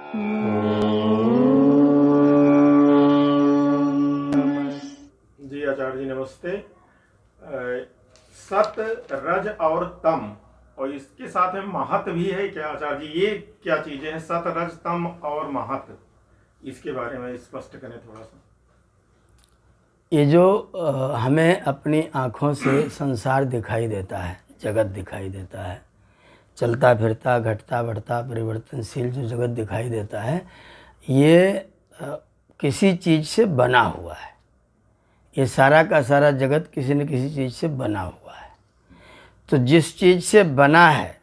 जी आचार्य जी नमस्ते। सत रज और तम और इसके साथ में महत भी है क्या आचार्य जी? ये क्या चीजें हैं सत रज तम और महत, इसके बारे में स्पष्ट करें थोड़ा सा। ये जो हमें अपनी आँखों से संसार दिखाई देता है, जगत दिखाई देता है, चलता फिरता घटता बढ़ता परिवर्तनशील जो जगत दिखाई देता है, ये किसी चीज़ से बना हुआ है। ये सारा का सारा जगत किसी न किसी चीज़ से बना हुआ है। तो जिस चीज़ से बना है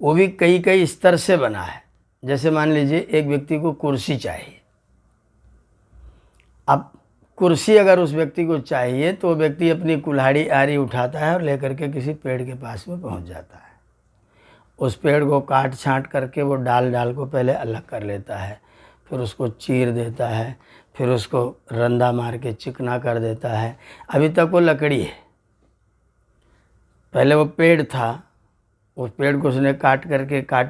वो भी कई कई स्तर से बना है। जैसे मान लीजिए एक व्यक्ति को कुर्सी चाहिए। अब कुर्सी अगर उस व्यक्ति को चाहिए तो वो व्यक्ति अपनी कुल्हाड़ी आरी उठाता है और लेकर के किसी पेड़ के पास में पहुंच जाता है। उस पेड़ को काट छांट करके वो डाल को पहले अलग कर लेता है, फिर उसको चीर देता है, फिर उसको रंदा मार के चिकना कर देता है। अभी तक वो लकड़ी है, पहले वो पेड़ था, उस पेड़ को उसने काट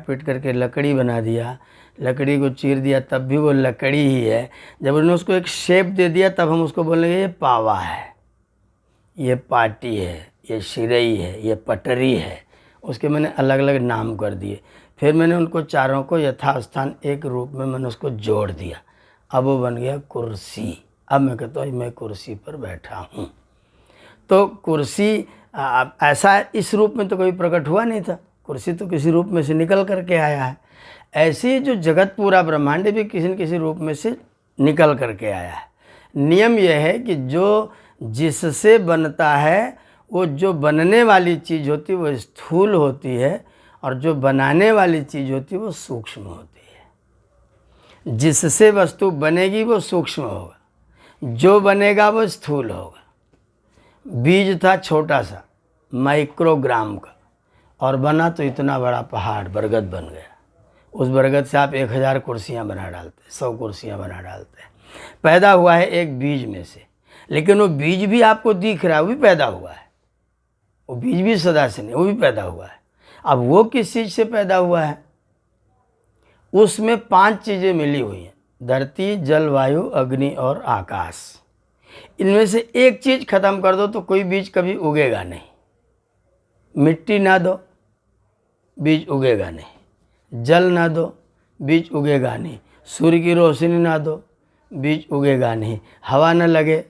पीट करके लकड़ी बना दिया, लकड़ी को चीर दिया, तब भी वो लकड़ी ही है। जब उन्होंने उसको एक शेप दे दिया तब हम उसको बोलेंगे ये पावा है, ये पाटी है, ये शिरई है, ये पटरी है। उसके मैंने अलग अलग नाम कर दिए। फिर मैंने उनको चारों को यथास्थान एक रूप में मैंने उसको जोड़ दिया। अब वो बन गया कुर्सी। अब मैं कहता हूँ मैं कुर्सी पर बैठा हूँ। तो कुर्सी ऐसा इस रूप में तो कभी प्रकट हुआ नहीं था। कुर्सी तो किसी रूप में से निकल करके आया है। ऐसे जो जगत पूरा ब्रह्मांड भी किसी न किसी रूप में से निकल करके आया है। नियम यह है कि जो जिससे बनता है वो जो बनने वाली चीज़ होती है वो स्थूल होती है और जो बनाने वाली चीज़ होती है वो सूक्ष्म होती है। जिससे वस्तु बनेगी वो सूक्ष्म होगा, जो बनेगा वो स्थूल होगा। बीज था छोटा सा माइक्रोग्राम का और बना तो इतना बड़ा पहाड़ बरगद बन गया। उस बरगद से आप 1000 कुर्सियाँ बना डालते, 100 कुर्सियाँ बना डालते हैं। पैदा हुआ है एक बीज में से, लेकिन वो बीज भी आपको दिख रहा है, वो भी पैदा हुआ है। वो बीज भी सदा से नहीं, वो भी पैदा हुआ है। अब वो किस चीज़ से पैदा हुआ है? उसमें 5 चीज़ें मिली हुई हैं, धरती, जल, वायु, अग्नि और आकाश। इनमें से एक चीज़ खत्म कर दो तो कोई बीज कभी उगेगा नहीं। मिट्टी ना दो, बीज उगेगा नहीं। जल ना दो, बीज उगेगा नहीं। सूर्य की रोशनी ना दो, बीज उगेगा नहीं। हवा न लगे,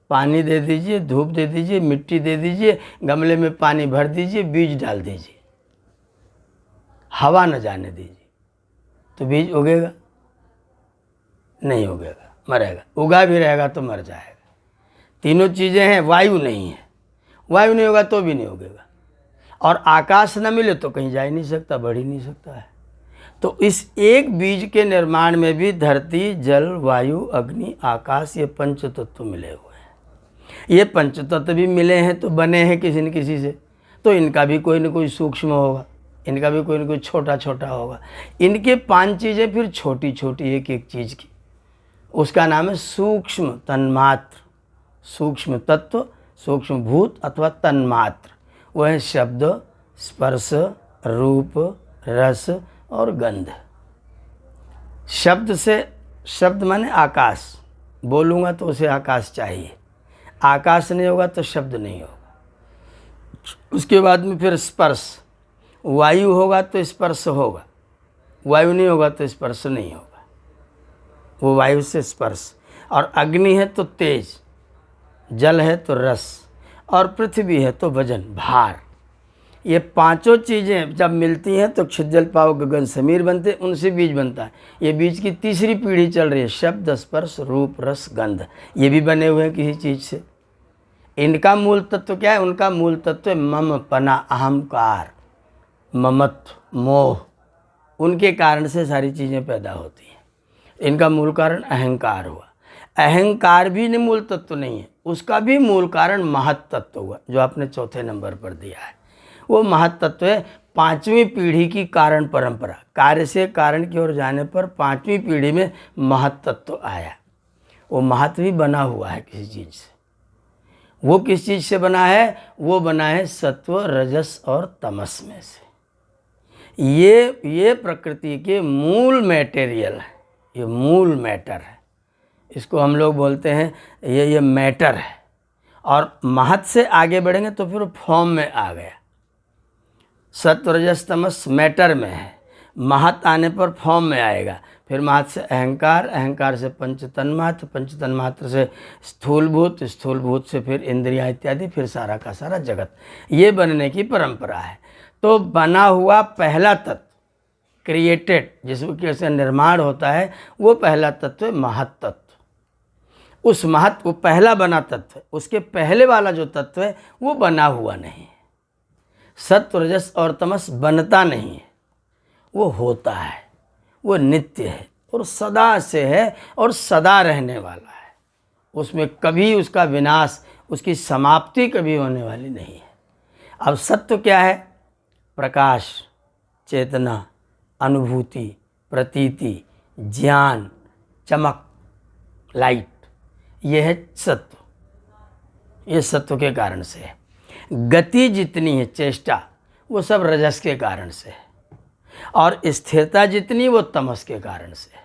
पानी दे दीजिए, धूप दे दीजिए, मिट्टी दे दीजिए, गमले में पानी भर दीजिए, बीज डाल दीजिए, हवा न जाने दीजिए, तो बीज उगेगा नहीं? उगेगा, मरेगा। उगा भी रहेगा तो मर जाएगा। तीनों चीज़ें हैं, वायु नहीं है, वायु नहीं होगा तो भी नहीं उगेगा। और आकाश न मिले तो कहीं जा ही नहीं सकता, बढ़ ही नहीं सकता है। तो इस एक बीज के निर्माण में भी धरती, जल, वायु, अग्नि, आकाश, ये 5 तत्व मिले हुए हैं। ये 5 तत्व भी मिले हैं तो बने हैं किसी न किसी से, तो इनका भी कोई न कोई सूक्ष्म होगा, इनका भी कोई न कोई छोटा छोटा होगा। इनके 5 चीज़ें फिर छोटी छोटी एक एक चीज़ की, उसका नाम है सूक्ष्म तन्मात्र, सूक्ष्म तत्व, सूक्ष्म भूत अथवा तन्मात्र। वह है शब्द, स्पर्श, रूप, रस और गंध। शब्द से, शब्द माने आकाश, बोलूँगा तो उसे आकाश चाहिए, आकाश नहीं होगा तो शब्द नहीं होगा। उसके बाद में फिर स्पर्श, वायु होगा तो स्पर्श होगा, वायु नहीं होगा तो स्पर्श नहीं होगा, वो वायु से स्पर्श। और अग्नि है तो तेज, जल है तो रस, और पृथ्वी है तो वजन, भार। ये 5 चीज़ें जब मिलती हैं तो क्षुद्र पाव गगन समीर बनते, उनसे बीज बनता है। ये बीज की तीसरी पीढ़ी चल रही है, शब्द, स्पर्श, रूप, रस, गंध। ये भी बने हुए हैं किसी चीज़ से। इनका मूल तत्व क्या है? उनका मूल तत्व है मम, पना, अहंकार, ममत्व, मोह। उनके कारण से सारी चीज़ें पैदा होती हैं। इनका मूल कारण अहंकार हुआ। अहंकार भी मूल तत्व नहीं है, उसका भी मूल कारण महत तत्व हुआ, जो आपने 4थे नंबर पर दिया है। वो महत तत्व है 5वीं पीढ़ी की कारण परंपरा। कार्य से कारण की ओर जाने पर 5वीं पीढ़ी में महत तत्व आया। वो महत भी बना हुआ है किसी चीज़ से। वो किस चीज़ से बना है? वो बना है सत्व, रजस और तमस में से। ये प्रकृति के मूल मटेरियल है, ये मूल मैटर है। इसको हम लोग बोलते हैं ये मैटर है। और महत से आगे बढ़ेंगे तो फिर फॉर्म में आ गया। सत्व रजस तमस मैटर में है, महत आने पर फॉर्म में आएगा। फिर महत से अहंकार, अहंकार से पंच तन्मात्र, पंच तन्मात्र से स्थूलभूत, स्थूलभूत से फिर इंद्रिया इत्यादि, फिर सारा का सारा जगत। ये बनने की परंपरा है। तो बना हुआ पहला तत्व, क्रिएटेड, जिसके से निर्माण होता है, वो पहला तत्व है महत तत्व। उस महत, वो पहला बना तत्व है, उसके पहले वाला जो तत्व है वो बना हुआ नहीं है। सत्व रजस और तमस बनता नहीं है, वो होता है, वो नित्य है और सदा से है और सदा रहने वाला है। उसमें कभी उसका विनाश, उसकी समाप्ति कभी होने वाली नहीं है। अब सत्व क्या है? प्रकाश, चेतना, अनुभूति, प्रतीति, ज्ञान, चमक, लाइट, यह है सत्व। ये सत्व के कारण से है। गति जितनी है, चेष्टा, वो सब रजस के कारण से है। और स्थिरता जितनी, वो तमस के कारण से है।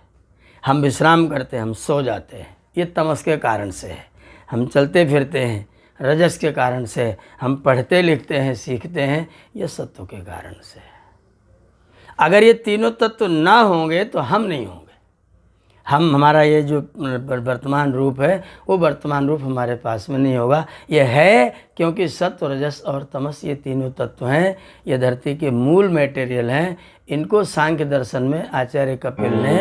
हम विश्राम करते हैं, हम सो जाते हैं, ये तमस के कारण से है। हम चलते फिरते हैं, रजस के कारण से है। हम पढ़ते लिखते हैं, सीखते हैं, ये सत्व के कारण से है। अगर ये तीनों तत्व ना होंगे तो हम नहीं होंगे। हमारा ये जो वर्तमान रूप है, वो वर्तमान रूप हमारे पास में नहीं होगा। ये है क्योंकि सत्व, रजस और तमस, ये तीनों तत्व हैं, ये धरती के मूल मटेरियल हैं। इनको सांख्य दर्शन में आचार्य कपिल ने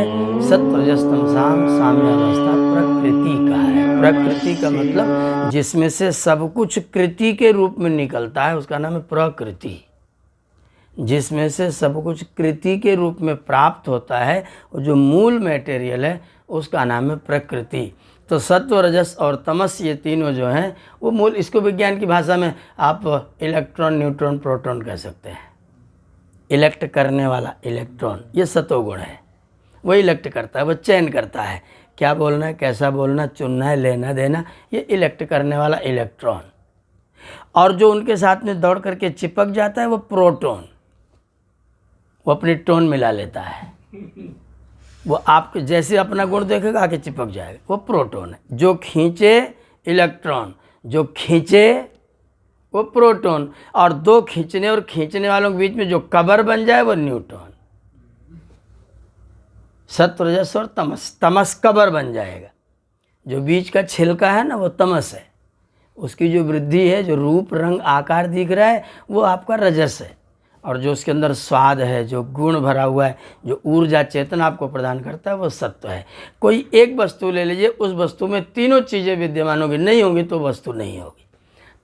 सत्व रजस तमसाम साम्यावस्था प्रकृति कहा है। प्रकृति का मतलब जिसमें से सब कुछ कृति के रूप में निकलता है, उसका नाम है प्रकृति। जिसमें से सब कुछ कृति के रूप में प्राप्त होता है, वो जो मूल मटेरियल है, उसका नाम है प्रकृति। तो सत्व, रजस और तमस, ये तीनों जो हैं वो मूल, इसको विज्ञान की भाषा में आप इलेक्ट्रॉन, न्यूट्रॉन, प्रोटॉन कह सकते हैं। इलेक्ट करने वाला इलेक्ट्रॉन, ये सत्वगुण है। वो इलेक्ट करता है, वो चयन करता है, क्या बोलना है, कैसा बोलना, चुनना है, लेना देना, ये इलेक्ट करने वाला इलेक्ट्रॉन। और जो उनके साथ में दौड़ करके चिपक जाता है, वो प्रोटॉन, वो अपनी टोन मिला लेता है। वो आपके जैसे अपना गुण देखेगा, आके चिपक जाएगा, वो प्रोटॉन है। जो खींचे इलेक्ट्रॉन, जो खींचे वो प्रोटॉन। और दो खींचने और खींचने वालों के बीच में जो कबर बन जाए, वो न्यूट्रॉन। सत्व, रजस और तमस, तमस कबर बन जाएगा। जो बीच का छिलका है ना, वो तमस है। उसकी जो वृद्धि है, जो रूप, रंग, आकार दिख रहा है, वो आपका रजस है। और जो उसके अंदर स्वाद है, जो गुण भरा हुआ है, जो ऊर्जा, चेतना आपको प्रदान करता है, वो सत्व है। कोई एक वस्तु ले लीजिए, उस वस्तु में तीनों चीज़ें विद्यमान होंगी, नहीं होंगी तो वस्तु नहीं होगी।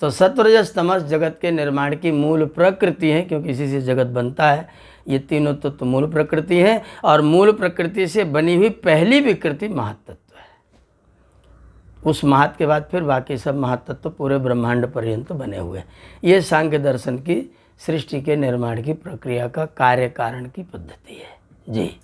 तो सत्व, रजस, तमस जगत के निर्माण की मूल प्रकृति है, क्योंकि इसी से जगत बनता है। ये तीनों तो मूल प्रकृति है। और मूल प्रकृति से बनी हुई पहली विकृति महत्तत्व है। उस महत के बाद फिर बाकी सब महत्तत्व पूरे ब्रह्मांड पर्यंत बने हुए हैं। ये सांख्य दर्शन की सृष्टि के निर्माण की प्रक्रिया का कार्य कारण की पद्धति है। जी।